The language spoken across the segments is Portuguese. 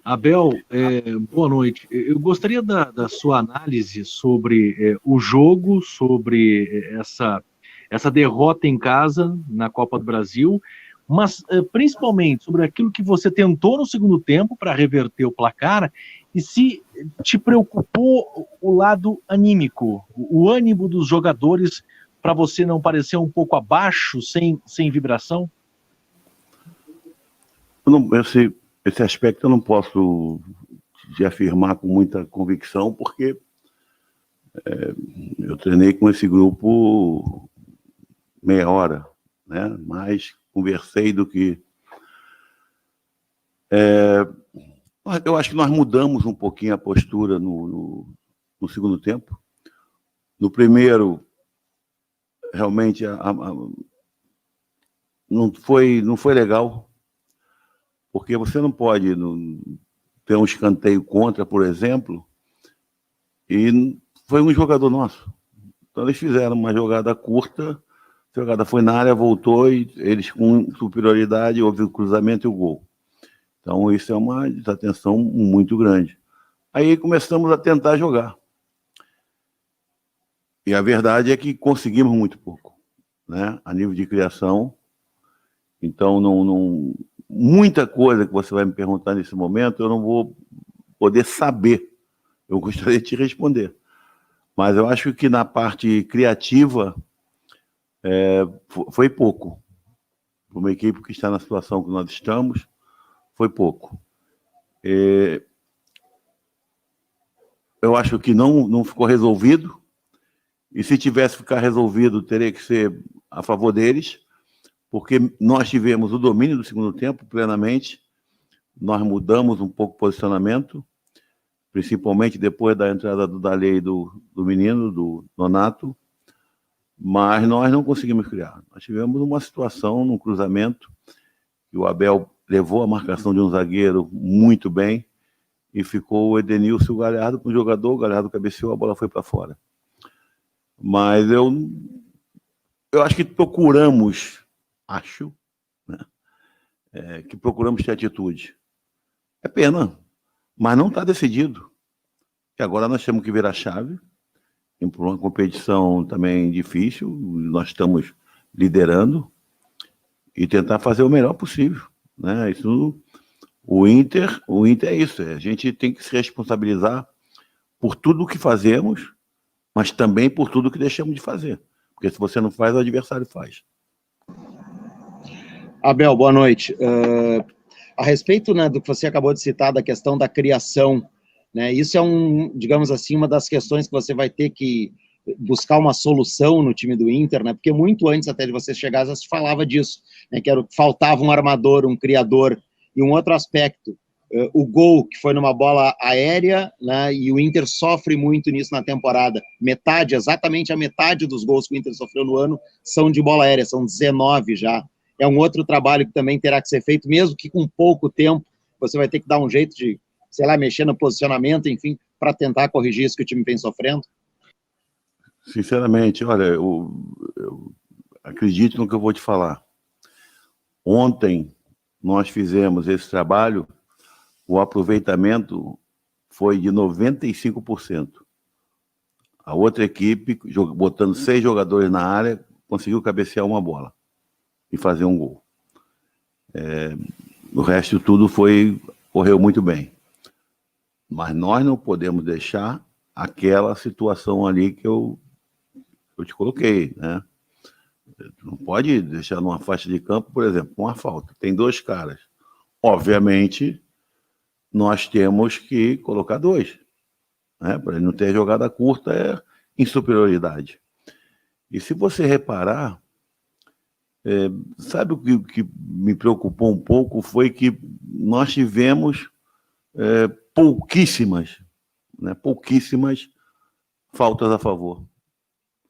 Abel, boa noite. Eu gostaria da sua análise sobre o jogo, sobre essa derrota em casa na Copa do Brasil, mas principalmente sobre aquilo que você tentou no segundo tempo para reverter o placar e se te preocupou o lado anímico, o ânimo dos jogadores para você não parecer um pouco abaixo, sem vibração? Esse aspecto eu não posso te afirmar com muita convicção, porque eu treinei com esse grupo meia hora, né? Mais conversei do que... Eu acho que nós mudamos um pouquinho a postura no segundo tempo. No primeiro, realmente, não foi legal, porque você não pode ter um escanteio contra, por exemplo, e foi um jogador nosso. Então eles fizeram uma jogada curta, a jogada foi na área, voltou, e eles com superioridade, houve o cruzamento e o gol. Então isso é uma desatenção muito grande. Aí começamos a tentar jogar. E a verdade é que conseguimos muito pouco, né? A nível de criação. Então, muita coisa que você vai me perguntar nesse momento, eu não vou poder saber. Eu gostaria de te responder. Mas eu acho que na parte criativa foi pouco. Para uma equipe que está na situação que nós estamos, foi pouco. Eu acho que não ficou resolvido. E se tivesse que ficar resolvido, teria que ser a favor deles, porque nós tivemos o domínio do segundo tempo plenamente. Nós mudamos um pouco o posicionamento, principalmente depois da entrada do Daley e do menino, do Nonato, mas nós não conseguimos criar. Nós tivemos uma situação num cruzamento que o Abel levou a marcação de um zagueiro muito bem e ficou o Edenilson e o Galhardo com o jogador, o Galhardo cabeceou, a bola foi para fora. Mas eu acho que procuramos, né, que procuramos ter atitude. É pena, mas não está decidido. E agora nós temos que virar a chave, por uma competição também difícil, nós estamos liderando, e tentar fazer o melhor possível, né? O Inter é isso, a gente tem que se responsabilizar por tudo o que fazemos, mas também por tudo que deixamos de fazer. Porque se você não faz, o adversário faz. Abel, boa noite. A respeito, né, do que você acabou de citar, da questão da criação, né, isso é digamos assim, uma das questões que você vai ter que buscar uma solução no time do Inter, né, porque muito antes até de você chegar, já se falava disso, né, que faltava um armador, um criador, e um outro aspecto, o gol, que foi numa bola aérea, né, e o Inter sofre muito nisso na temporada. Exatamente a metade dos gols que o Inter sofreu no ano são de bola aérea, são 19 já. É um outro trabalho que também terá que ser feito, mesmo que com pouco tempo, você vai ter que dar um jeito de, sei lá, mexer no posicionamento, enfim, para tentar corrigir isso que o time vem sofrendo? Sinceramente, olha, eu acredito no que eu vou te falar. Ontem nós fizemos esse trabalho, o aproveitamento foi de 95%. A outra equipe, botando 6 jogadores na área, conseguiu cabecear uma bola e fazer um gol. O resto tudo correu muito bem. Mas nós não podemos deixar aquela situação ali que eu te coloquei, né? Não pode deixar numa faixa de campo, por exemplo, uma falta. Tem 2 caras. Obviamente, nós temos que colocar 2, né? Para ele não ter jogada curta em superioridade. E se você reparar, sabe o que me preocupou um pouco foi que nós tivemos pouquíssimas faltas a favor.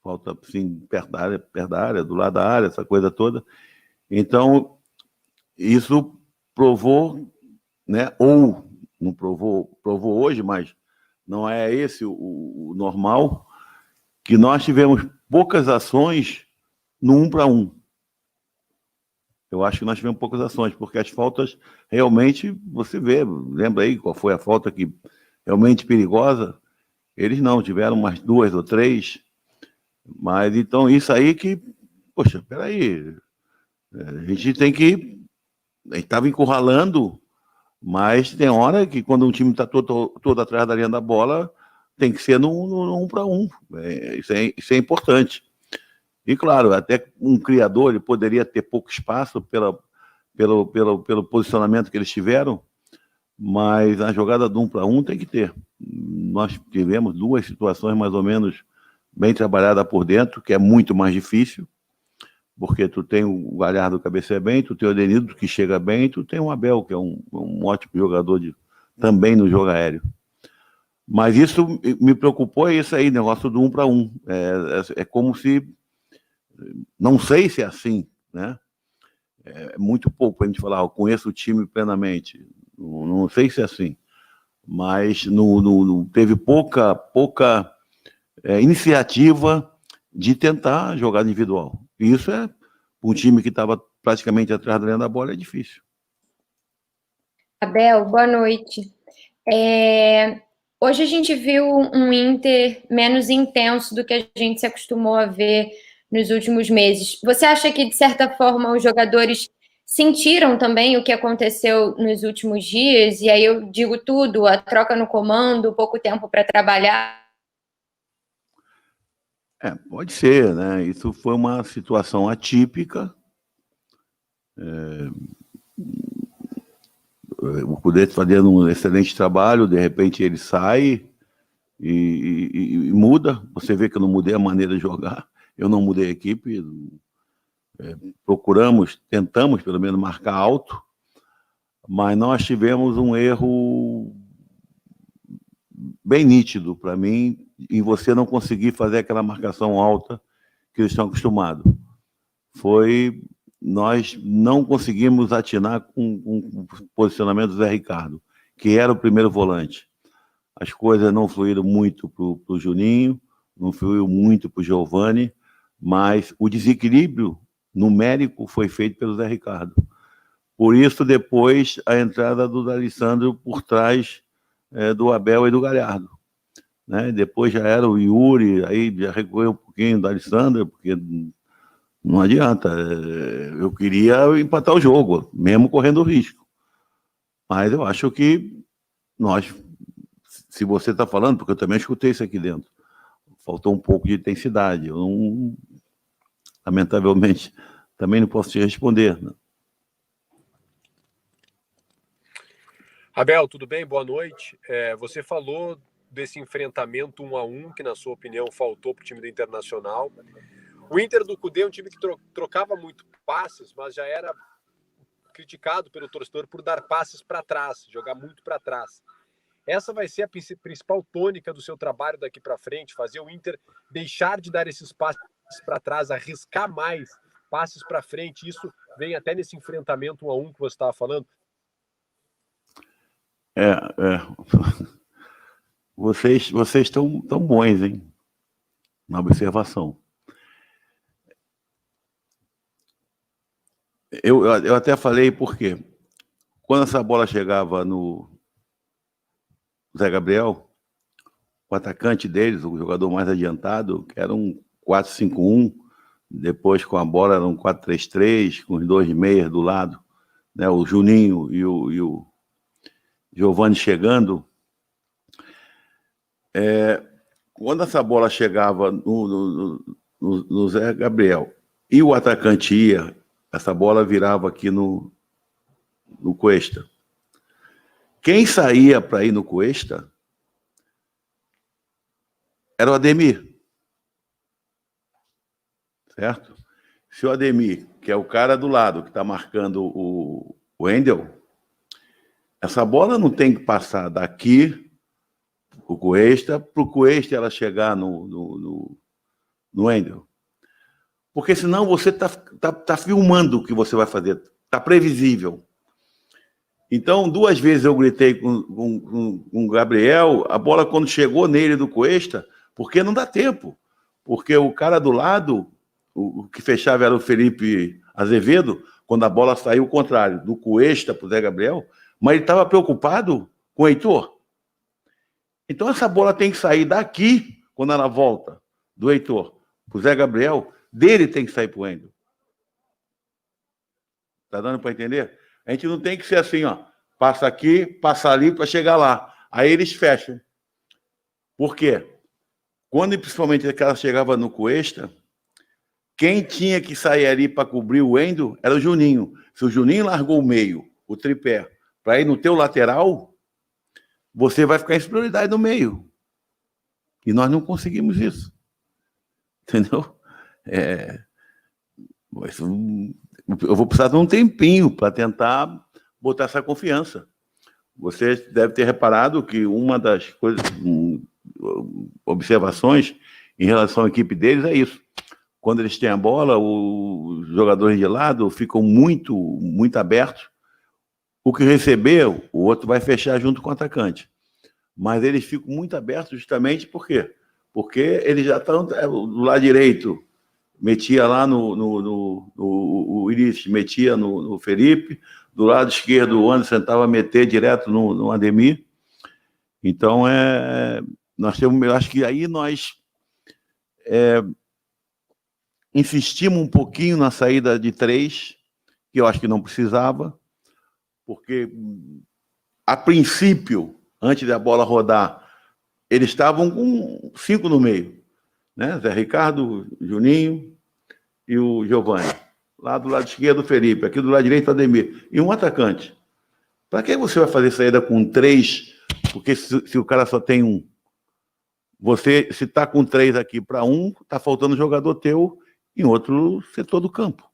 Falta, assim, perto da área, do lado da área, essa coisa toda. Então, isso provou, né, ou não provou hoje, mas não é esse o normal, que nós tivemos poucas ações no 1 para 1. Eu acho que nós tivemos poucas ações, porque as faltas realmente, você vê, lembra aí qual foi a falta que realmente perigosa? Eles não, tiveram umas 2 ou 3, mas então isso aí que, poxa, peraí, a gente tem que, a gente estava encurralando, mas tem hora que quando um time está todo atrás da linha da bola, tem que ser no 1 para 1, isso é importante. E, claro, até um criador ele poderia ter pouco espaço pelo posicionamento que eles tiveram, mas a jogada do 1 para 1 tem que ter. Nós tivemos 2 situações mais ou menos bem trabalhadas por dentro, que é muito mais difícil, porque tu tem o Galhardo que cabeceia bem, tu tem o Denildo que chega bem, tu tem o Abel, que é um ótimo jogador também no jogo aéreo. Mas isso me preocupou, é isso aí, negócio do 1 para 1. É como se... Não sei se é assim, né? É muito pouco para a gente falar, eu conheço o time plenamente. Não sei se é assim. Mas teve pouca iniciativa de tentar jogar individual. E isso um time que estava praticamente atrás da linha da bola, é difícil. Abel, boa noite. Hoje a gente viu um Inter menos intenso do que a gente se acostumou a ver nos últimos meses. Você acha que, de certa forma, os jogadores sentiram também o que aconteceu nos últimos dias? E aí eu digo tudo, a troca no comando, pouco tempo para trabalhar. Pode ser, né? Isso foi uma situação atípica. O Kudê fazendo um excelente trabalho, de repente ele sai e muda. Você vê que eu não mudei a maneira de jogar, eu não mudei a equipe. Tentamos pelo menos marcar alto, mas nós tivemos um erro bem nítido para mim, em você não conseguir fazer aquela marcação alta que eles estão acostumados. Nós não conseguimos atinar com o posicionamento do Zé Ricardo, que era o primeiro volante. As coisas não fluíram muito para o Juninho, não fluiu muito para o Giovani, mas o desequilíbrio numérico foi feito pelo Zé Ricardo. Por isso, depois, a entrada do D'Alessandro por trás do Abel e do Galhardo. Né? Depois já era o Yuri, aí já recuou um pouquinho do D'Alessandro, porque não adianta. Eu queria empatar o jogo, mesmo correndo risco. Mas eu acho que se você está falando, porque eu também escutei isso aqui dentro, faltou um pouco de intensidade. Eu não, lamentavelmente, também não posso te responder. Né? Abel, tudo bem? Boa noite. Você falou desse enfrentamento 1-1, que na sua opinião faltou para o time do Internacional. O Inter do Kudê é um time que trocava muito passes, mas já era criticado pelo torcedor por dar passes para trás, jogar muito para trás. Essa vai ser a principal tônica do seu trabalho daqui para frente, fazer o Inter deixar de dar esses passes para trás, arriscar mais passes para frente. Isso vem até nesse enfrentamento 1-1 que você estava falando. Vocês estão tão bons, hein? Na observação. Eu até falei porque quando essa bola chegava no Zé Gabriel, o atacante deles, o jogador mais adiantado, que era um 4-5-1, depois com a bola era um 4-3-3, com os 2 meias do lado, né? O Juninho e o Giovani chegando. Quando essa bola chegava no Zé Gabriel e o atacante ia, essa bola virava aqui no Cuesta. Quem saía para ir no Cuesta era o Ademir. Certo? Se o Ademir, que é o cara do lado, que está marcando o Wendel, essa bola não tem que passar daqui o Cuesta, para o Cuesta ela chegar no Wendel. Porque senão você tá filmando o que você vai fazer, está previsível. Então, 2 vezes eu gritei com o Gabriel, a bola quando chegou nele do Cuesta, porque não dá tempo. Porque o cara do lado, o que fechava era o Felipe Azevedo, quando a bola saiu o contrário, do Cuesta para o Zé Gabriel, mas ele estava preocupado com o Heitor. Então essa bola tem que sair daqui, quando ela volta, do Heitor para o Zé Gabriel, dele tem que sair para o Wendel. Está dando para entender? A gente não tem que ser assim, ó, passa aqui, passa ali para chegar lá. Aí eles fecham. Por quê? Quando, principalmente, aquela chegava no Cuesta, quem tinha que sair ali para cobrir o Wendel era o Juninho. Se o Juninho largou o meio, o tripé, para ir no teu lateral, você vai ficar em superioridade no meio. E nós não conseguimos isso. Entendeu? Eu vou precisar de um tempinho para tentar botar essa confiança. Você deve ter reparado que uma das coisas, observações em relação à equipe deles é isso. Quando eles têm a bola, os jogadores de lado ficam muito, muito abertos. O que receber, o outro vai fechar junto com o atacante. Mas eles ficam muito abertos justamente por quê? Porque eles já estão do lado direito, metia lá no Iris, metia no Felipe, do lado esquerdo o Anderson tentava meter direto no Ademir. Então, nós temos, eu acho que aí nós insistimos um pouquinho na saída de 3, que eu acho que não precisava, porque, a princípio, antes da bola rodar, eles estavam com 5 no meio, né? Zé Ricardo, Juninho e o Giovani. Lá do lado esquerdo, o Felipe. Aqui do lado direito, o Ademir. E um atacante. Para que você vai fazer saída com 3? Porque se o cara só tem 1. Você, se está com 3 aqui para 1, está faltando jogador teu em outro setor do campo.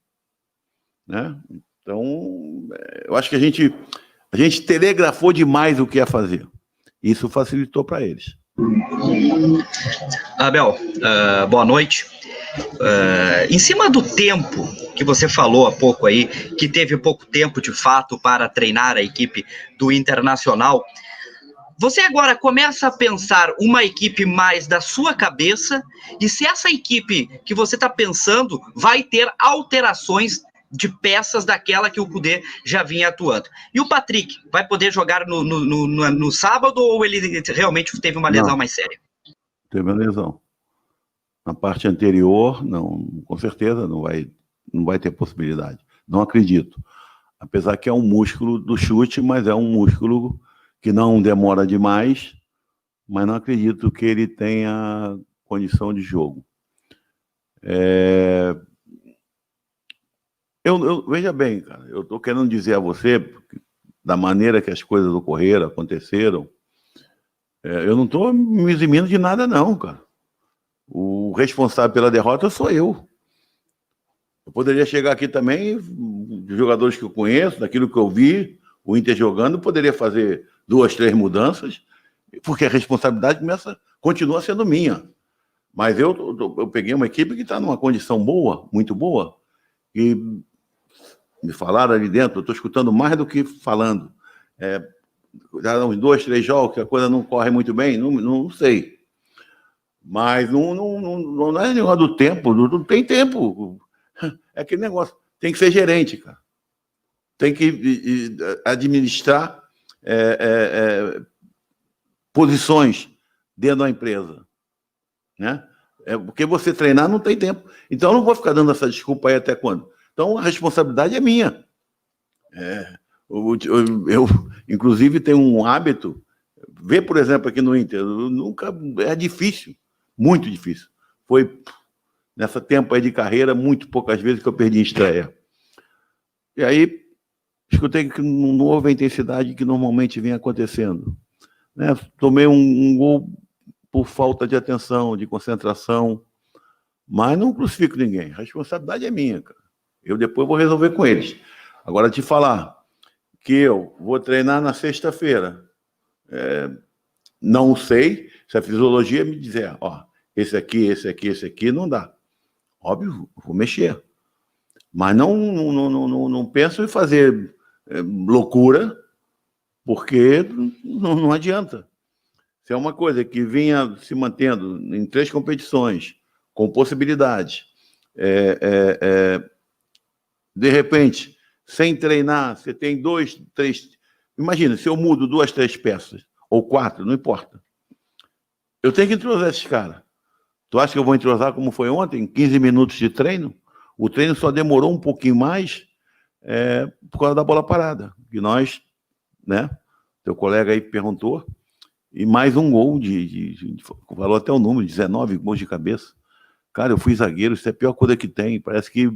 Né? Então, eu acho que a gente telegrafou demais o que ia fazer. Isso facilitou para eles. Abel, boa noite. Em cima do tempo que você falou há pouco aí, que teve pouco tempo de fato para treinar a equipe do Internacional, você agora começa a pensar uma equipe mais da sua cabeça, e se essa equipe que você está pensando vai ter alterações de peças daquela que o Kudê já vinha atuando. E o Patrick vai poder jogar no sábado, ou ele realmente teve uma lesão mais séria? Teve uma lesão. Na parte anterior, não, com certeza não vai ter possibilidade. Não acredito. Apesar que é um músculo do chute, mas é um músculo que não demora demais, mas não acredito que ele tenha condição de jogo. Veja bem, cara, eu estou querendo dizer a você, da maneira que as coisas ocorreram, aconteceram, eu não estou me eximindo de nada, não, cara. O responsável pela derrota sou eu. Eu poderia chegar aqui também, de jogadores que eu conheço, daquilo que eu vi, o Inter jogando, poderia fazer 2, 3 mudanças, porque a responsabilidade continua sendo minha. Mas eu peguei uma equipe que está numa condição boa, muito boa, e me falaram ali dentro, eu estou escutando mais do que falando. Já uns 2, 3 jogos, que a coisa não corre muito bem, não sei. Mas não é negócio do tempo, não tem tempo. É aquele negócio. Tem que ser gerente, cara. Tem que administrar posições dentro da empresa. Né? Porque você treinar não tem tempo. Então, eu não vou ficar dando essa desculpa aí até quando. Então, a responsabilidade é minha. Eu inclusive, tenho um hábito. Ver, por exemplo, aqui no Inter, é difícil. Muito difícil. Foi, nessa tempo aí de carreira, muito poucas vezes que eu perdi em estreia. E aí, escutei que não houve a intensidade que normalmente vem acontecendo. Né? Tomei um gol por falta de atenção, de concentração, mas não crucifico ninguém. A responsabilidade é minha, cara. Eu depois vou resolver com eles. Agora, te falar que eu vou treinar na sexta-feira. Não sei se a fisiologia me dizer, esse aqui, não dá. Óbvio, vou mexer. Mas não penso em fazer loucura, porque não adianta. Se é uma coisa que vinha se mantendo em 3 competições, com possibilidades, de repente, sem treinar, você tem 2, 3... Imagina, se eu mudo 2, 3 peças, ou 4, não importa. Eu tenho que entrosar esses caras. Tu acha que eu vou entrosar como foi ontem, 15 minutos de treino? O treino só demorou um pouquinho mais por causa da bola parada. Que nós, né? Teu colega aí perguntou, e mais um gol falou até o número, 19 gols de cabeça. Cara, eu fui zagueiro, isso é a pior coisa que tem. Parece que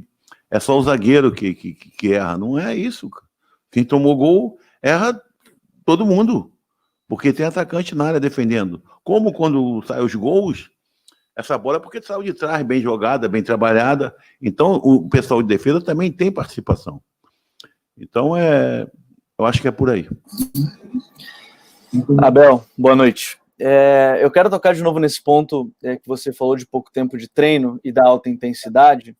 é só o zagueiro que erra. Não é isso, cara. Quem tomou gol, erra todo mundo. Porque tem atacante na área defendendo. Como quando saem os gols, essa bola é porque saiu de trás, bem jogada, bem trabalhada. Então, o pessoal de defesa também tem participação. Então, eu acho que é por aí. Abel, boa noite. Eu quero tocar de novo nesse ponto que você falou de pouco tempo de treino e da alta intensidade.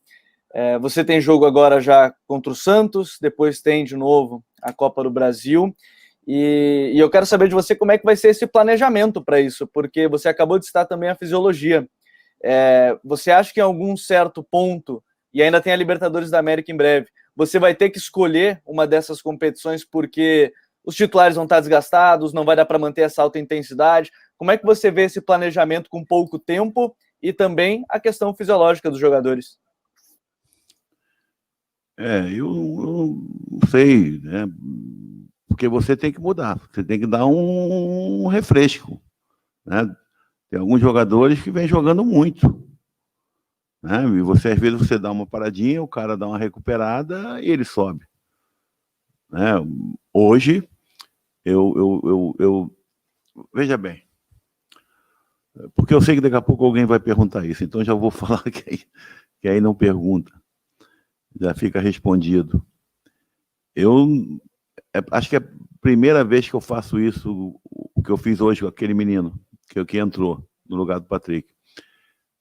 Você tem jogo agora já contra o Santos, depois tem de novo a Copa do Brasil, e eu quero saber de você como é que vai ser esse planejamento para isso, porque você acabou de citar também a fisiologia. Você acha que em algum certo ponto, e ainda tem a Libertadores da América em breve, você vai ter que escolher uma dessas competições porque os titulares vão estar desgastados, não vai dar para manter essa alta intensidade? Como é que você vê esse planejamento com pouco tempo e também a questão fisiológica dos jogadores? Eu não sei, né? Porque você tem que mudar, você tem que dar um refresco, né? Tem alguns jogadores que vêm jogando muito, né? E você, às vezes, você dá uma paradinha, o cara dá uma recuperada e ele sobe, né? Hoje, veja bem, porque eu sei que daqui a pouco alguém vai perguntar isso, então já vou falar que aí não pergunta, já fica respondido. Acho que é a primeira vez que eu faço isso, o que eu fiz hoje com aquele menino que entrou no lugar do Patrick.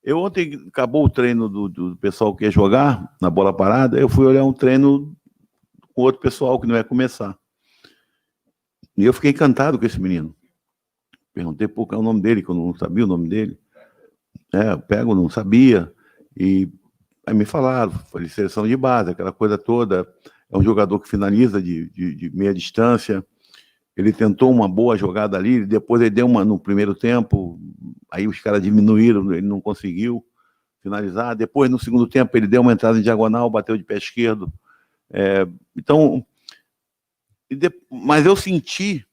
Ontem acabou o treino do pessoal que ia jogar na bola parada, eu fui olhar um treino com outro pessoal que não ia começar. E eu fiquei encantado com esse menino. Perguntei qual é o nome dele, que eu não sabia o nome dele. Eu pego, não sabia. E aí me falaram, foi de seleção de base, aquela coisa toda. É um jogador que finaliza de meia distância. Ele tentou uma boa jogada ali, depois ele deu uma no primeiro tempo, aí os caras diminuíram, ele não conseguiu finalizar. Depois, no segundo tempo, ele deu uma entrada em diagonal, bateu de pé esquerdo. Mas eu senti,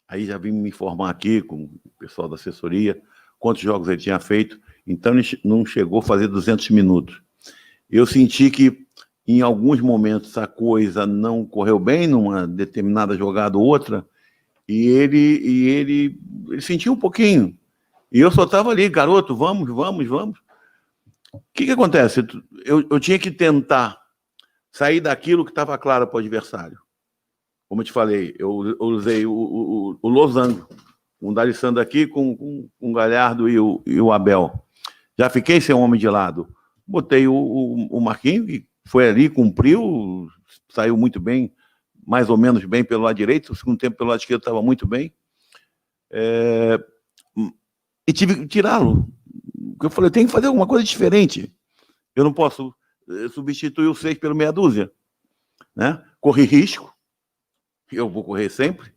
aí já vim me informar aqui com o pessoal da assessoria, quantos jogos ele tinha feito, então ele não chegou a fazer 200 minutos. Eu senti que em alguns momentos a coisa não correu bem, numa determinada jogada ou outra, e ele sentiu um pouquinho. E eu só estava ali, garoto, vamos. O que acontece? Eu tinha que tentar sair daquilo que estava claro para o adversário. Como eu te falei, eu usei o losango, um D'Alessandro aqui com o Galhardo e o Abel. Já fiquei sem homem de lado. Botei o Marquinhos, que foi ali, cumpriu, saiu muito bem, mais ou menos bem pelo lado direito, o segundo tempo pelo lado esquerdo estava muito bem. E tive que tirá-lo. Eu falei, tem que fazer alguma coisa diferente. Eu não posso substituir o 6 pelo meia dúzia, né? Corri risco, eu vou correr sempre,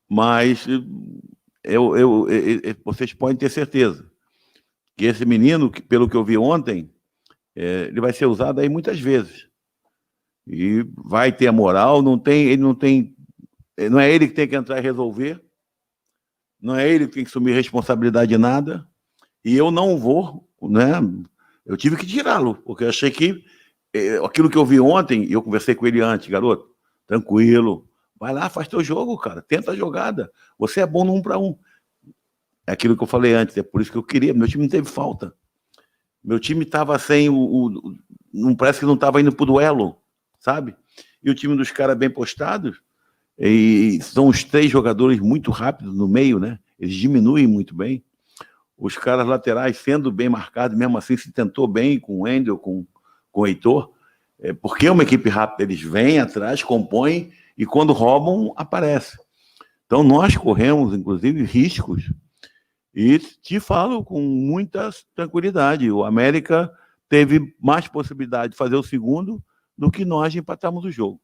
mas vocês podem ter certeza que esse menino, pelo que eu vi ontem, ele vai ser usado aí muitas vezes. E vai ter a moral, não é ele que tem que entrar e resolver, não é ele que tem que assumir responsabilidade de nada, e eu não vou, né? Eu tive que tirá-lo, porque eu achei que aquilo que eu vi ontem, e eu conversei com ele antes, garoto, tranquilo, vai lá, faz teu jogo, cara, tenta a jogada, você é bom no 1 para 1. É aquilo que eu falei antes, é por isso que eu queria, meu time não teve falta. Meu time estava sem não parece que não estava indo para o duelo, sabe? E o time dos caras bem postados, e são os 3 jogadores muito rápidos no meio, né? Eles diminuem muito bem. Os caras laterais sendo bem marcados, mesmo assim se tentou bem com o Wendel, com o Heitor, porque é uma equipe rápida, eles vêm atrás, compõem, e quando roubam, aparece. Então nós corremos, inclusive, riscos. E te falo com muita tranquilidade, o América teve mais possibilidade de fazer o segundo do que nós empatarmos o jogo.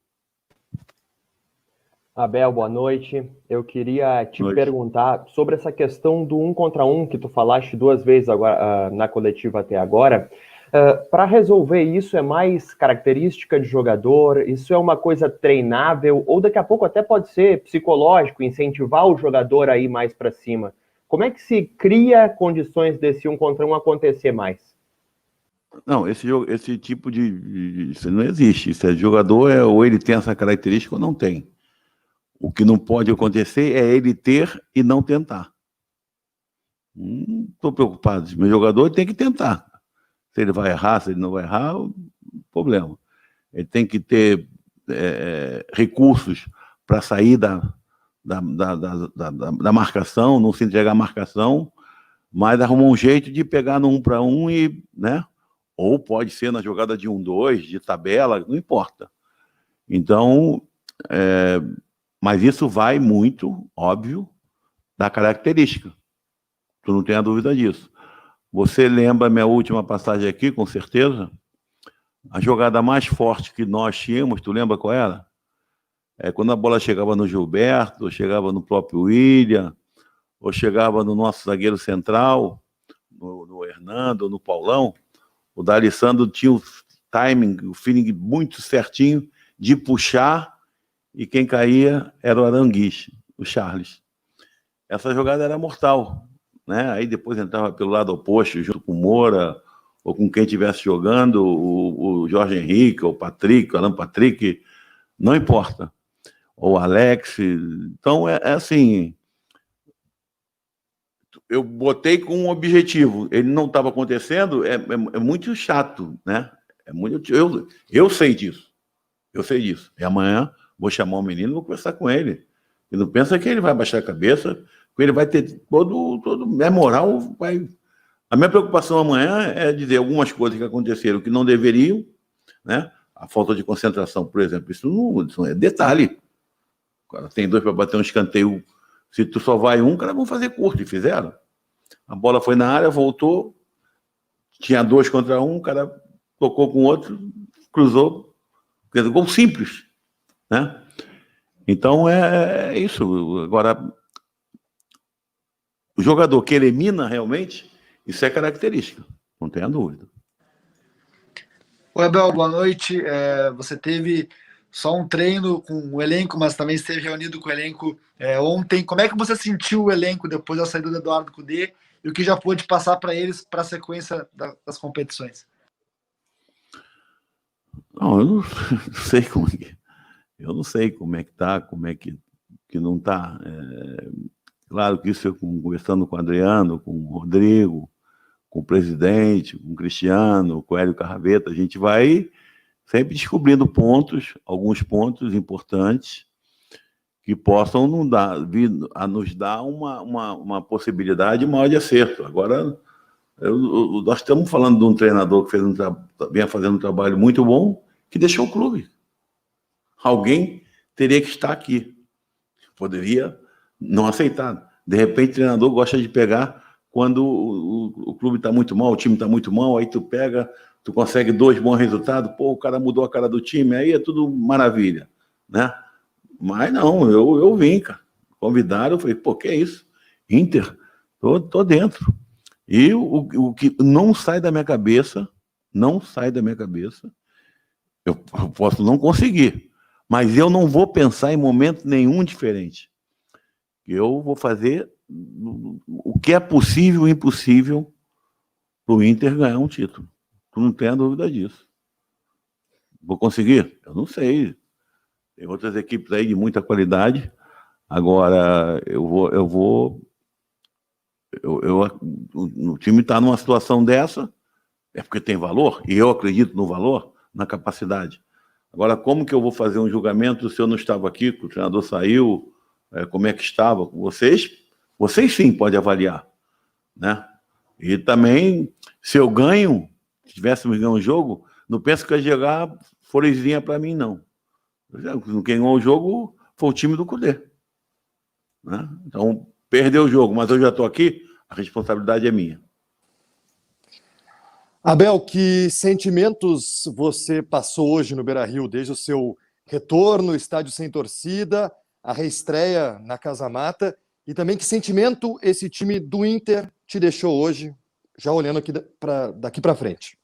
Abel, boa noite. Eu queria te perguntar sobre essa questão do 1 contra 1 que tu falaste 2 vezes agora, na coletiva até agora. Para resolver isso, é mais característica de jogador? Isso é uma coisa treinável? Ou daqui a pouco até pode ser psicológico, incentivar o jogador a ir mais para cima? Como é que se cria condições desse 1 contra 1 acontecer mais? Não, esse tipo isso não existe. Isso é jogador, ou ele tem essa característica ou não tem. O que não pode acontecer é ele ter e não tentar. Não estou preocupado. Meu jogador tem que tentar. Se ele vai errar, se ele não vai errar, problema. Ele tem que ter recursos para sair da marcação, não se entregar à marcação, mas arrumar um jeito de pegar no 1 para 1 e, né? Ou pode ser na jogada de 1-2, de tabela, não importa. Então, mas isso vai muito, óbvio, da característica. Tu não tem a dúvida disso. Você lembra minha última passagem aqui, com certeza? A jogada mais forte que nós tínhamos, tu lembra qual era? É quando a bola chegava no Gilberto, ou chegava no próprio William, ou chegava no nosso zagueiro central, no Hernando, ou no Paulão. O D'Alessandro tinha o timing, o feeling muito certinho de puxar, e quem caía era o Aranguiz, o Charles. Essa jogada era mortal, né? Aí depois entrava pelo lado oposto, junto com o Moura, ou com quem estivesse jogando, o Jorge Henrique, ou o Patrick, o Alan Patrick, não importa. Ou o Alex. Então, é assim, eu botei com um objetivo, ele não estava acontecendo, é muito chato, né? Eu sei disso, E amanhã vou chamar o menino, vou conversar com ele. E não pensa que ele vai baixar a cabeça, que ele vai ter minha moral vai. A minha preocupação amanhã é dizer algumas coisas que aconteceram que não deveriam, né? A falta de concentração, por exemplo, isso não é detalhe. O cara tem 2 para bater um escanteio. Se tu só vai um, cara, vão fazer curto, e fizeram. A bola foi na área, voltou, tinha 2 contra 1, o cara tocou com o outro, cruzou. Quer dizer, gol simples, né? Então é isso. Agora, o jogador que elimina realmente, isso é característica, não tenha dúvida. Oi, Abel, boa noite. Você teve só um treino com o elenco, mas também esteve reunido com o elenco ontem. Como é que você sentiu o elenco depois da saída do Eduardo Cudê e o que já pôde passar para eles para a sequência das competições? Não, eu não sei como é que. Eu não sei como é que tá, como é que não tá. Claro que isso eu conversando com o Adriano, com o Rodrigo, com o presidente, com o Cristiano, com o Hélio Carraveta, a gente vai sempre descobrindo alguns pontos importantes que possam vir a nos dar uma possibilidade maior de acerto. Agora, nós estamos falando de um treinador que vinha fazendo um trabalho muito bom, que deixou o clube. Alguém teria que estar aqui. Poderia não aceitar. De repente, o treinador gosta de pegar quando o clube está muito mal, o time está muito mal, aí tu pega, tu consegue 2 bons resultados, o cara mudou a cara do time, aí é tudo maravilha, né? Mas não, eu vim, cara. Convidaram, eu falei, que é isso? Inter, tô dentro. E o que não sai da minha cabeça, eu posso não conseguir, mas eu não vou pensar em momento nenhum diferente. Eu vou fazer o que é possível e impossível para o Inter ganhar um título. Tu não tem a dúvida disso. Vou conseguir? Eu não sei. Tem outras equipes aí de muita qualidade. Agora, o time está numa situação dessa, é porque tem valor, e eu acredito no valor, na capacidade. Agora, como que eu vou fazer um julgamento se eu não estava aqui, que o treinador saiu, como é que estava? Vocês sim podem avaliar, né? E também, se eu ganho, se tivéssemos ganho um jogo, não penso que ia jogar florezinha para mim, não. Quem ganhou o jogo foi o time do Cudê, né? Então, perdeu o jogo, mas eu já estou aqui, a responsabilidade é minha. Abel, que sentimentos você passou hoje no Beira-Rio, desde o seu retorno, estádio sem torcida, a reestreia na Casa Mata, e também que sentimento esse time do Inter te deixou hoje, já olhando aqui daqui para frente?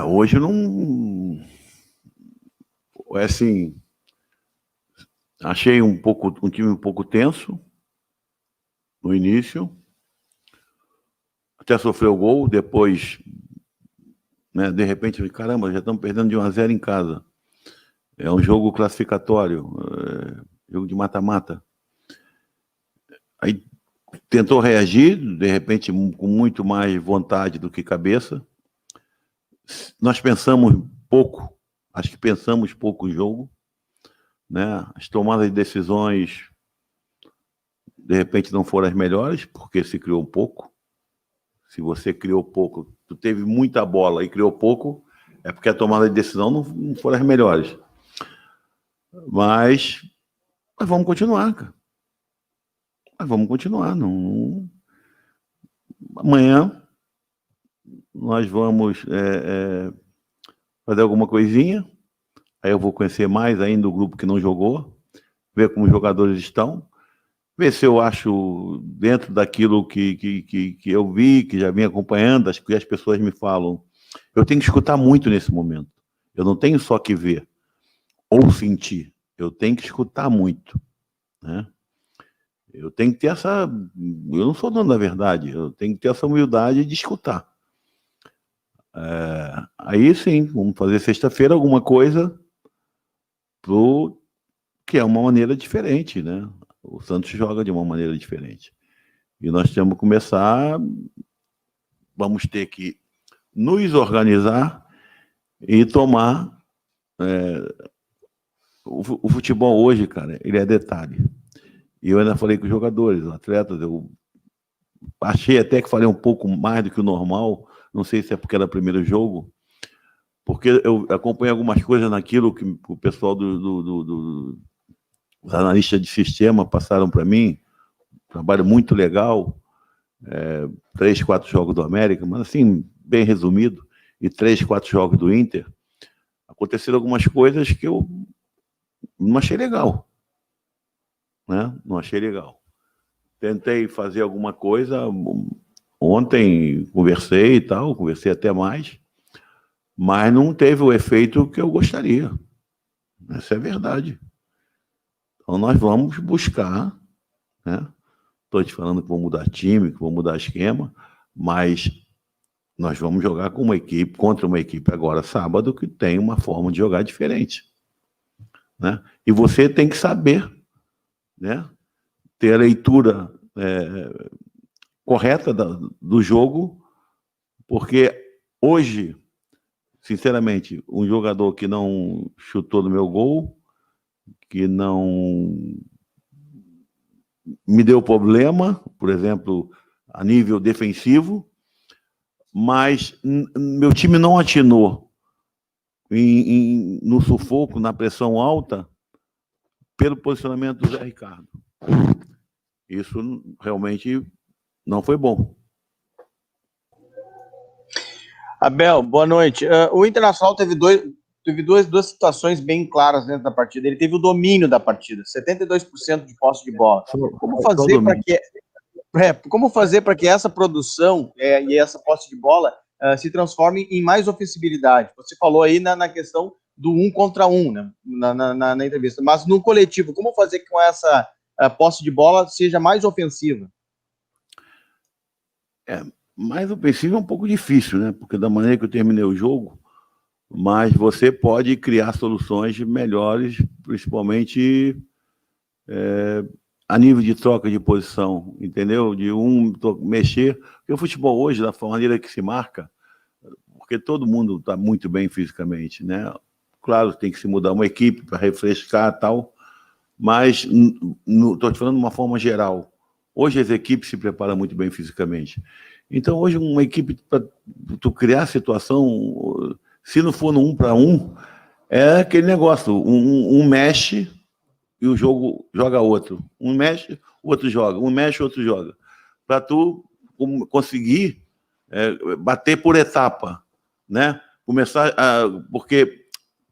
Hoje não... É assim, achei um time um pouco tenso no início, até sofreu o gol, depois, né, de repente, caramba, já estamos perdendo de 1-0 em casa. É um jogo classificatório, jogo de mata-mata. Aí tentou reagir, de repente, com muito mais vontade do que cabeça. Nós pensamos pouco, acho que pensamos pouco o jogo, né? As tomadas de decisões, de repente, não foram as melhores, porque se criou pouco. Se você criou pouco, tu teve muita bola e criou pouco, é porque a tomada de decisão não foram as melhores. Mas vamos continuar, cara. Mas vamos continuar. Amanhã nós vamos fazer alguma coisinha. Aí eu vou conhecer mais ainda o grupo que não jogou, ver como os jogadores estão, ver se eu acho dentro daquilo que eu vi, que já vim acompanhando, acho que as pessoas me falam. Eu tenho que escutar muito nesse momento. Eu não tenho só que ver ou sentir. Eu tenho que escutar muito, né? Eu tenho que ter essa... Eu não sou dono da verdade. Eu tenho que ter essa humildade de escutar. Aí sim, vamos fazer sexta-feira alguma coisa que é uma maneira diferente, né? O Santos joga de uma maneira diferente. E nós temos que começar... Vamos ter que nos organizar e tomar... O futebol hoje, cara, ele é detalhe. E eu ainda falei com os jogadores, atletas, eu achei até que falei um pouco mais do que o normal, não sei se é porque era o primeiro jogo, porque eu acompanhei algumas coisas naquilo que o pessoal dos analistas de sistema passaram para mim, trabalho muito legal, 3, 4 jogos do América, mas assim, bem resumido, e 3, 4 jogos do Inter, aconteceram algumas coisas que eu não achei legal, né? Não achei legal. Tentei fazer alguma coisa, ontem conversei e tal, conversei até mais, mas não teve o efeito que eu gostaria. Essa é a verdade. Então nós vamos buscar, né? Estou te falando que vou mudar time, que vou mudar esquema, mas nós vamos jogar com uma equipe, contra uma equipe agora sábado, que tem uma forma de jogar diferente, né? E você tem que saber, né, ter a leitura correta do jogo, porque hoje, sinceramente, um jogador que não chutou no meu gol, que não me deu problema, por exemplo, a nível defensivo, mas meu time não atinou no sufoco, na pressão alta, pelo posicionamento do Zé Ricardo. Isso realmente não foi bom. Abel, boa noite. O Internacional teve duas situações bem claras dentro da partida. Ele teve o domínio da partida, 72% de posse de bola. Como fazer para que essa produção e essa posse de bola se transforme em mais ofensibilidade? Você falou aí na questão do 1 contra 1, né, na entrevista, mas no coletivo, como fazer com essa posse de bola seja mais ofensiva? Mais ofensiva é um pouco difícil, né? Porque da maneira que eu terminei o jogo, mas você pode criar soluções melhores, principalmente a nível de troca de posição, entendeu? De mexer, porque o futebol hoje, da maneira que se marca, porque todo mundo está muito bem fisicamente, né? Claro, tem que se mudar uma equipe para refrescar e tal, mas estou te falando de uma forma geral. Hoje as equipes se preparam muito bem fisicamente. Então hoje uma equipe, para tu criar a situação, se não for no 1 para 1, é aquele negócio, um mexe e o jogo joga outro. Um mexe, o outro joga. Um mexe, o outro joga. Para tu conseguir bater por etapa, né? Porque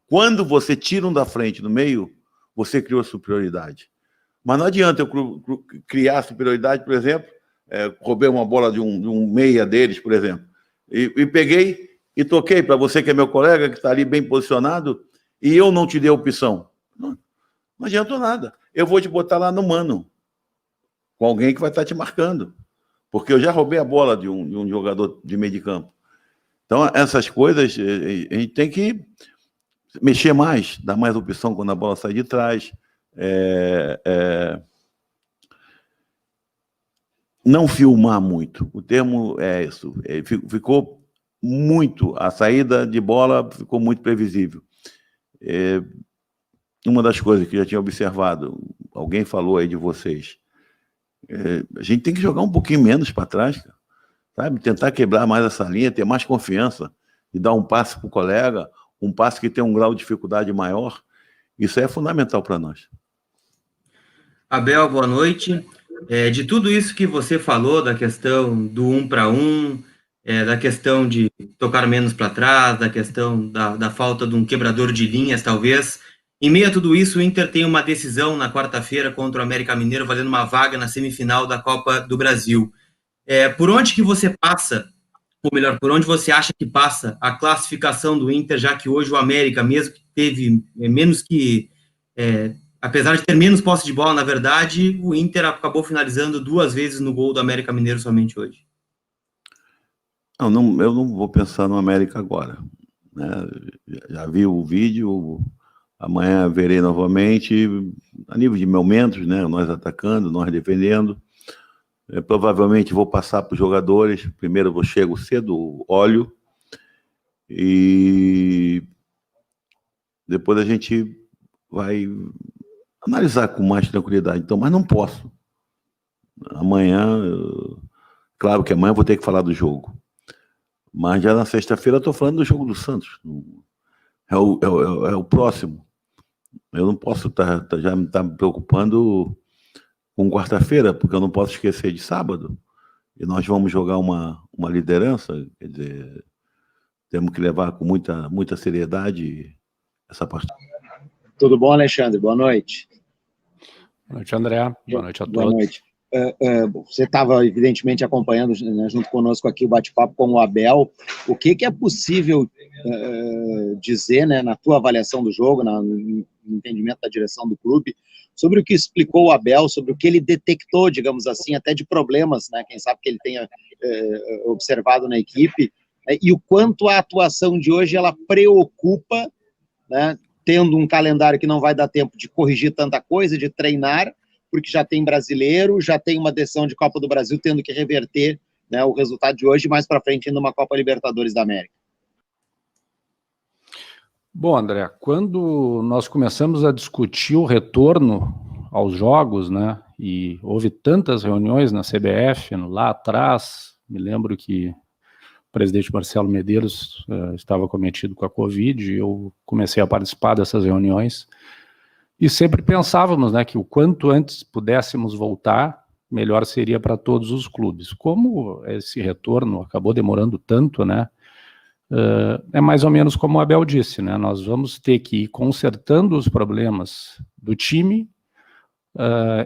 quando você tira um da frente no meio, você criou superioridade. Mas não adianta eu criar superioridade, por exemplo, roubei uma bola de um meia deles, por exemplo, e peguei e toquei para você, que é meu colega, que está ali bem posicionado, e eu não te dei a opção. Não adiantou nada. Eu vou te botar lá no mano, com alguém que vai estar te marcando. Porque eu já roubei a bola de um jogador de meio de campo. Então, essas coisas, a gente tem que mexer mais, dar mais opção quando a bola sai de trás. Não filmar muito. O termo é isso. Ficou muito, a saída de bola ficou muito previsível. Uma das coisas que eu já tinha observado, alguém falou aí de vocês, a gente tem que jogar um pouquinho menos para trás, cara, sabe? Tentar quebrar mais essa linha, ter mais confiança e dar um passe para o colega, um passe que tem um grau de dificuldade maior. Isso é fundamental para nós. Abel, boa noite. De tudo isso que você falou, da questão do 1 para 1, da questão de tocar menos para trás, da questão da falta de um quebrador de linhas, talvez, em meio a tudo isso, o Inter tem uma decisão na quarta-feira contra o América Mineiro, valendo uma vaga na semifinal da Copa do Brasil. Por onde que você passa, ou melhor, por onde você acha que passa a classificação do Inter, já que hoje o América, mesmo que teve menos que... apesar de ter menos posse de bola, na verdade, o Inter acabou finalizando 2 vezes no gol do América Mineiro somente hoje. Eu não vou pensar no América agora, né? Já vi o vídeo, amanhã verei novamente, a nível de momentos, né? Nós atacando, nós defendendo. Provavelmente vou passar para os jogadores. Primeiro eu chego cedo, olho, e depois a gente vai analisar com mais tranquilidade. Então, mas não posso. Amanhã, claro que amanhã eu vou ter que falar do jogo. Mas já na sexta-feira eu estou falando do jogo do Santos. É o próximo. Eu não posso já me estar me preocupando com quarta-feira, porque eu não posso esquecer de sábado. E nós vamos jogar uma liderança. Quer dizer, temos que levar com muita seriedade essa partida. Tudo bom, Alexandre? Boa noite. Boa noite, André. Boa noite a todos. Boa noite. Você estava, evidentemente, acompanhando, né, junto conosco aqui o bate-papo com o Abel. O que é possível dizer, né, na tua avaliação do jogo, no entendimento da direção do clube, sobre o que explicou o Abel, sobre o que ele detectou, digamos assim, até de problemas, né, quem sabe que ele tenha observado na equipe, e o quanto a atuação de hoje ela preocupa, né, tendo um calendário que não vai dar tempo de corrigir tanta coisa, de treinar, porque já tem brasileiro, já tem uma decisão de Copa do Brasil tendo que reverter, né, o resultado de hoje, mais para frente ainda uma Copa Libertadores da América. Bom, André, quando nós começamos a discutir o retorno aos jogos, né, e houve tantas reuniões na CBF lá atrás, me lembro que o presidente Marcelo Medeiros estava cometido com a Covid, e eu comecei a participar dessas reuniões, e sempre pensávamos, né, que o quanto antes pudéssemos voltar, melhor seria para todos os clubes. Como esse retorno acabou demorando tanto, né, é mais ou menos como o Abel disse, né, nós vamos ter que ir consertando os problemas do time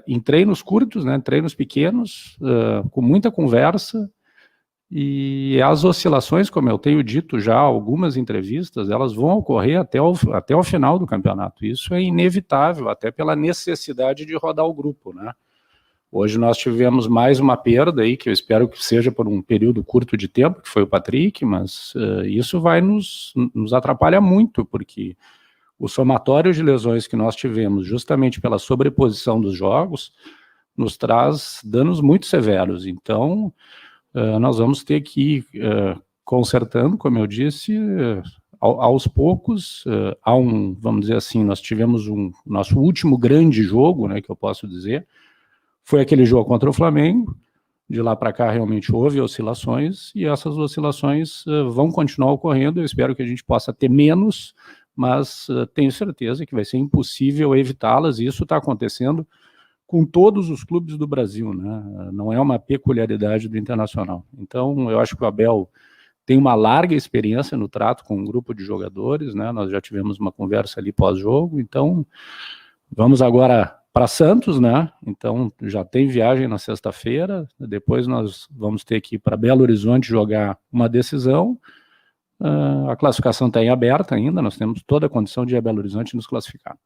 em treinos curtos, né, treinos pequenos, com muita conversa, e as oscilações, como eu tenho dito já algumas entrevistas, elas vão ocorrer até o final do campeonato. Isso é inevitável, até pela necessidade de rodar o grupo, né? Hoje nós tivemos mais uma perda aí, que eu espero que seja por um período curto de tempo, que foi o Patrick, mas isso vai nos atrapalhar muito, porque o somatório de lesões que nós tivemos, justamente pela sobreposição dos jogos, nos traz danos muito severos. Então, nós vamos ter que ir consertando, como eu disse, aos poucos. Vamos dizer assim, nós tivemos nosso último grande jogo, né, que eu posso dizer, foi aquele jogo contra o Flamengo. De lá para cá realmente houve oscilações, e essas oscilações vão continuar ocorrendo. Eu espero que a gente possa ter menos, mas tenho certeza que vai ser impossível evitá-las, e isso está acontecendo com todos os clubes do Brasil, né? Não é uma peculiaridade do Internacional. Então, eu acho que o Abel tem uma larga experiência no trato com um grupo de jogadores, né? Nós já tivemos uma conversa ali pós-jogo, então vamos agora para Santos, né? Então já tem viagem na sexta-feira, depois nós vamos ter que ir para Belo Horizonte jogar uma decisão. A classificação está em aberta ainda, nós temos toda a condição de ir a Belo Horizonte nos classificar.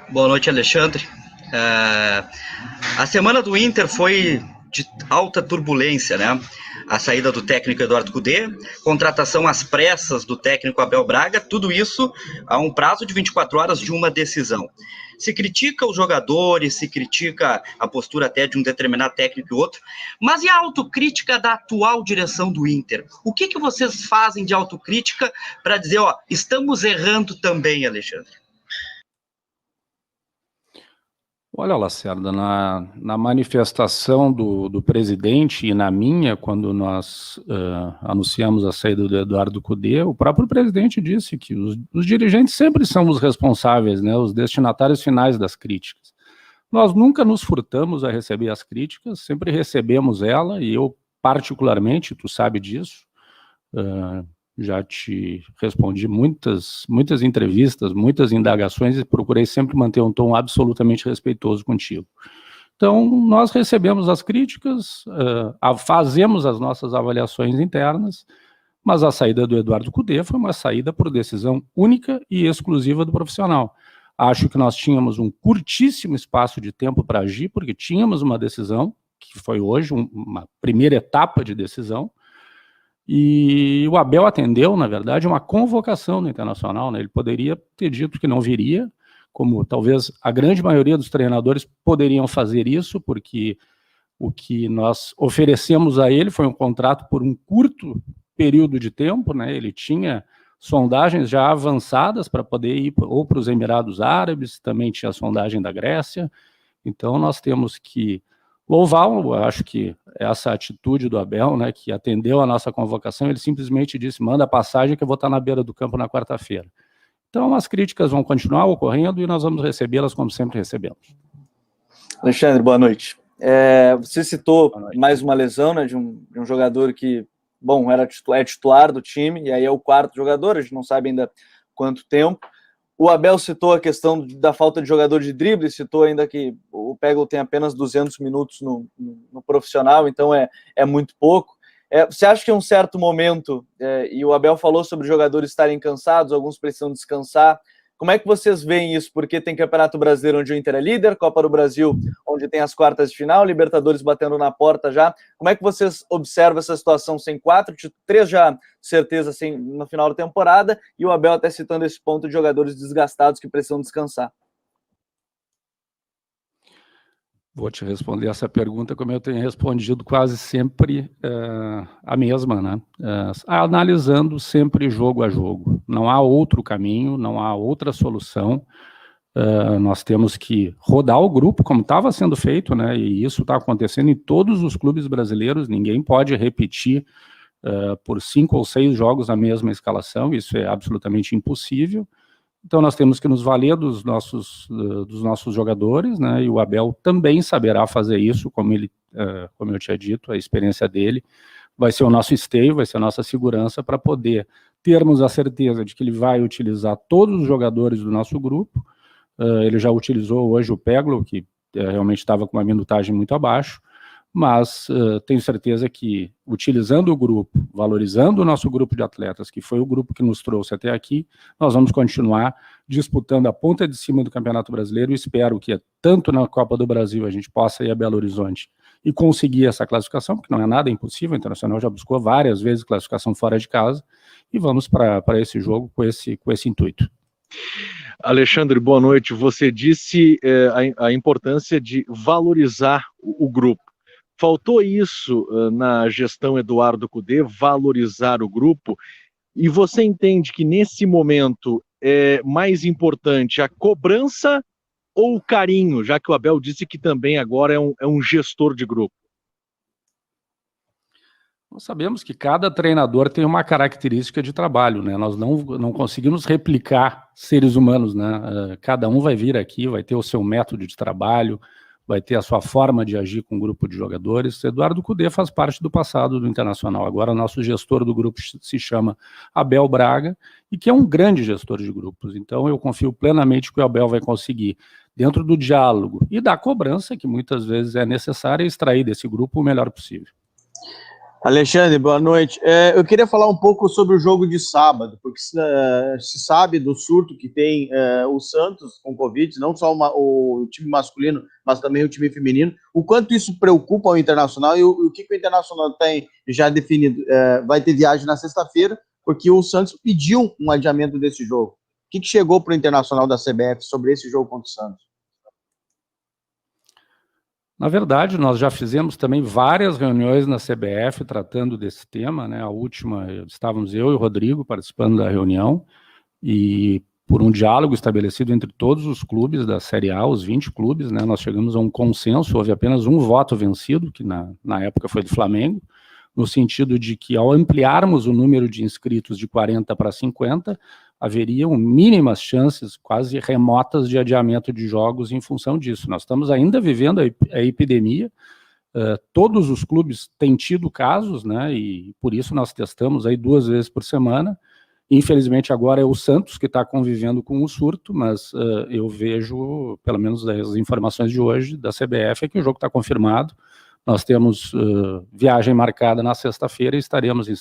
Boa noite, Alexandre. A semana do Inter foi de alta turbulência, né? A saída do técnico Eduardo Cudê, contratação às pressas do técnico Abel Braga, tudo isso a um prazo de 24 horas de uma decisão. Se critica os jogadores, se critica a postura até de um determinado técnico e outro, mas e a autocrítica da atual direção do Inter? O que vocês fazem de autocrítica para dizer, ó, estamos errando também, Alexandre? Olha, Lacerda, na manifestação do presidente e na minha, quando nós anunciamos a saída do Eduardo Cudê, o próprio presidente disse que os dirigentes sempre são os responsáveis, né, os destinatários finais das críticas. Nós nunca nos furtamos a receber as críticas, sempre recebemos ela, e eu particularmente, tu sabe disso, já te respondi muitas entrevistas, muitas indagações e procurei sempre manter um tom absolutamente respeitoso contigo. Então, nós recebemos as críticas, fazemos as nossas avaliações internas, mas a saída do Eduardo Cudê foi uma saída por decisão única e exclusiva do profissional. Acho que nós tínhamos um curtíssimo espaço de tempo para agir, porque tínhamos uma decisão, que foi hoje uma primeira etapa de decisão, e o Abel atendeu, na verdade, uma convocação no Internacional, né? Ele poderia ter dito que não viria, como talvez a grande maioria dos treinadores poderiam fazer isso, porque o que nós oferecemos a ele foi um contrato por um curto período de tempo, né? Ele tinha sondagens já avançadas para poder ir ou para os Emirados Árabes, também tinha a sondagem da Grécia, então nós temos que louvá-lo. Acho que essa atitude do Abel, né, que atendeu a nossa convocação, ele simplesmente disse, manda a passagem que eu vou estar na beira do campo na quarta-feira. Então as críticas vão continuar ocorrendo e nós vamos recebê-las como sempre recebemos. Alexandre, boa noite. Você citou mais uma lesão, né, de um jogador que, bom, é titular do time, e aí é o quarto jogador, a gente não sabe ainda quanto tempo. O Abel citou a questão da falta de jogador de drible, citou ainda que o Peglo tem apenas 200 minutos no profissional, então é muito pouco. Você acha que em um certo momento, e o Abel falou sobre os jogadores estarem cansados, alguns precisam descansar, como é que vocês veem isso? Porque tem Campeonato Brasileiro onde o Inter é líder, Copa do Brasil onde tem as quartas de final, Libertadores batendo na porta já. Como é que vocês observam essa situação sem 3 já certeza assim, no final da temporada, e o Abel até citando esse ponto de jogadores desgastados que precisam descansar? Vou te responder essa pergunta como eu tenho respondido quase sempre a mesma, né? Analisando sempre jogo a jogo. Não há outro caminho, não há outra solução. Nós temos que rodar o grupo como estava sendo feito, né? E isso está acontecendo em todos os clubes brasileiros. Ninguém pode repetir por 5 ou 6 jogos a mesma escalação. Isso é absolutamente impossível. Então nós temos que nos valer dos nossos jogadores, né? E o Abel também saberá fazer isso, como eu tinha dito, a experiência dele vai ser o nosso esteio, vai ser a nossa segurança para poder termos a certeza de que ele vai utilizar todos os jogadores do nosso grupo. Ele já utilizou hoje o Peglo, que realmente estava com uma minutagem muito abaixo, mas tenho certeza que, utilizando o grupo, valorizando o nosso grupo de atletas, que foi o grupo que nos trouxe até aqui, nós vamos continuar disputando a ponta de cima do Campeonato Brasileiro, e espero que, tanto na Copa do Brasil, a gente possa ir a Belo Horizonte e conseguir essa classificação, porque não é nada impossível, o Internacional já buscou várias vezes classificação fora de casa, e vamos para esse jogo com esse intuito. Alexandre, boa noite. Você disse a importância de valorizar o grupo. Faltou isso na gestão Eduardo Cudê, valorizar o grupo, e você entende que nesse momento é mais importante a cobrança ou o carinho, já que o Abel disse que também agora é um gestor de grupo? Nós sabemos que cada treinador tem uma característica de trabalho, né? Nós não conseguimos replicar seres humanos, né? Cada um vai vir aqui, vai ter o seu método de trabalho, vai ter a sua forma de agir com um grupo de jogadores. Eduardo Cudê faz parte do passado do Internacional. Agora, o nosso gestor do grupo se chama Abel Braga, e que é um grande gestor de grupos. Então, eu confio plenamente que o Abel vai conseguir, dentro do diálogo e da cobrança, que muitas vezes é necessária, extrair desse grupo o melhor possível. Alexandre, boa noite. Eu queria falar um pouco sobre o jogo de sábado, porque se sabe do surto que tem o Santos com Covid, não só o time masculino, mas também o time feminino. O quanto isso preocupa o Internacional e o que o Internacional tem já definido? Vai ter viagem na sexta-feira, porque o Santos pediu um adiamento desse jogo. O que chegou para o Internacional da CBF sobre esse jogo contra o Santos? Na verdade, nós já fizemos também várias reuniões na CBF tratando desse tema, né? A última, estávamos eu e o Rodrigo participando da reunião, e por um diálogo estabelecido entre todos os clubes da Série A, os 20 clubes, né? Nós chegamos a um consenso, houve apenas um voto vencido, que na época foi do Flamengo, no sentido de que, ao ampliarmos o número de inscritos de 40 para 50, haveriam mínimas chances, quase remotas, de adiamento de jogos em função disso. Nós estamos ainda vivendo a epidemia, todos os clubes têm tido casos, né, e por isso nós testamos aí 2 vezes por semana. Infelizmente agora é o Santos que está convivendo com o surto, mas eu vejo, pelo menos das informações de hoje da CBF, é que o jogo está confirmado. Nós temos viagem marcada na sexta-feira e estaremos em